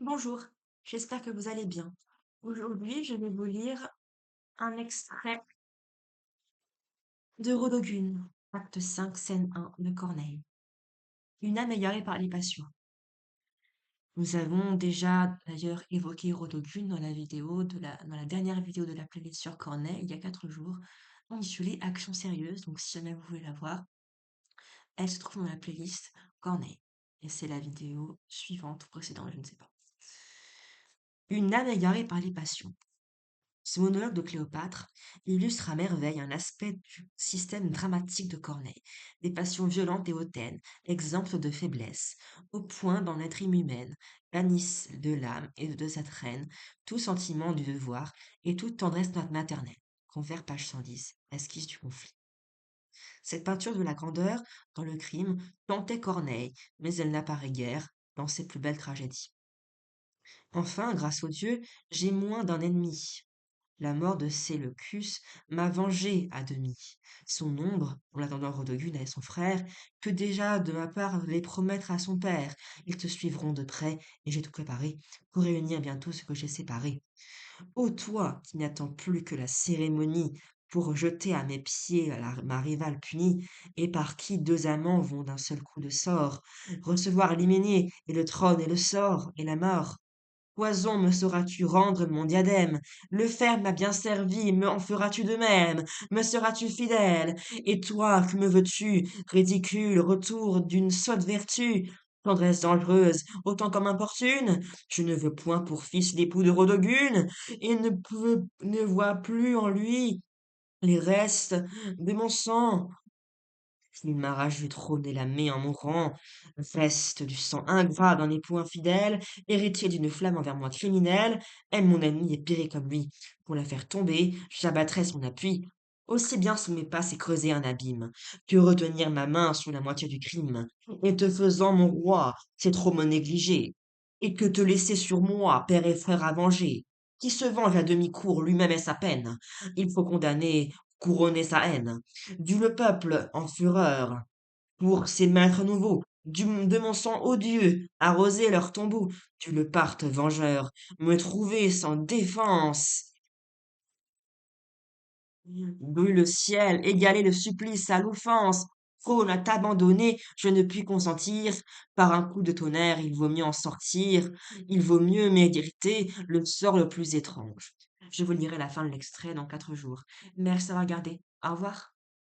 Bonjour, j'espère que vous allez bien. Aujourd'hui, je vais vous lire un extrait de Rodogune, acte 5, scène 1 de Corneille. Une âme égarée par les passions. Nous avons déjà d'ailleurs évoqué Rodogune dans la dernière vidéo de la playlist sur Corneille, il y a 4 jours, intitulée Action sérieuse. Donc si jamais vous voulez la voir, elle se trouve dans la playlist Corneille. Et c'est la vidéo suivante ou précédente, je ne sais pas. Une âme égarée par les passions. Ce monologue de Cléopâtre illustre à merveille un aspect du système dramatique de Corneille, des passions violentes et hautaines, exemples de faiblesse, au point dans l'intrigue humaine, bannissent de l'âme et de cette reine tout sentiment du devoir et toute tendresse maternelle. Convers page 110, esquisse du conflit. Cette peinture de la grandeur dans le crime tentait Corneille, mais elle n'apparaît guère dans ses plus belles tragédies. Enfin, grâce aux dieux, j'ai moins d'un ennemi. La mort de Séleucus m'a vengé à demi. Son ombre, en attendant Rodogune et son frère, peut déjà de ma part les promettre à son père. Ils te suivront de près, et j'ai tout préparé pour réunir bientôt ce que j'ai séparé. Ô toi, qui n'attends plus que la cérémonie pour jeter à mes pieds ma rivale punie, et par qui deux amants vont d'un seul coup de sort, recevoir l'hyménée, et le trône, et le sort, et la mort. Poison me sauras-tu rendre mon diadème? Le fer m'a bien servi, me en feras-tu de même? Me seras-tu fidèle? Et toi, que me veux-tu? Ridicule retour d'une sotte vertu? Tendresse dangereuse, autant comme importune? Je ne veux point pour fils l'époux de Rodogune, et ne vois plus en lui les restes de mon sang. Il m'arrache du trône et la met en mourant, veste du sang ingrat d'un époux infidèle, héritier d'une flamme envers moi criminelle, aime mon ennemi et périt comme lui. Pour la faire tomber, j'abattrai son appui. Aussi bien sous mes pas c'est creuser un abîme, que retenir ma main sous la moitié du crime. Et te faisant mon roi, c'est trop me négliger. Et que te laisser sur moi, père et frère à venger. Qui se venge à demi-cour lui-même est sa peine. Il faut condamner, couronner sa haine. Dut le peuple, en fureur, pour ses maîtres nouveaux, de mon sang odieux, arroser leur tombeau, dut le Parthe vengeur, me trouver sans défense. Brûle le ciel, égaler le supplice à l'offense. Faune à t'abandonner, je ne puis consentir. Par un coup de tonnerre, il vaut mieux en sortir. Il vaut mieux mériter le sort le plus étrange. Je vous lirai la fin de l'extrait dans 4 jours. Merci d'avoir regardé. Au revoir.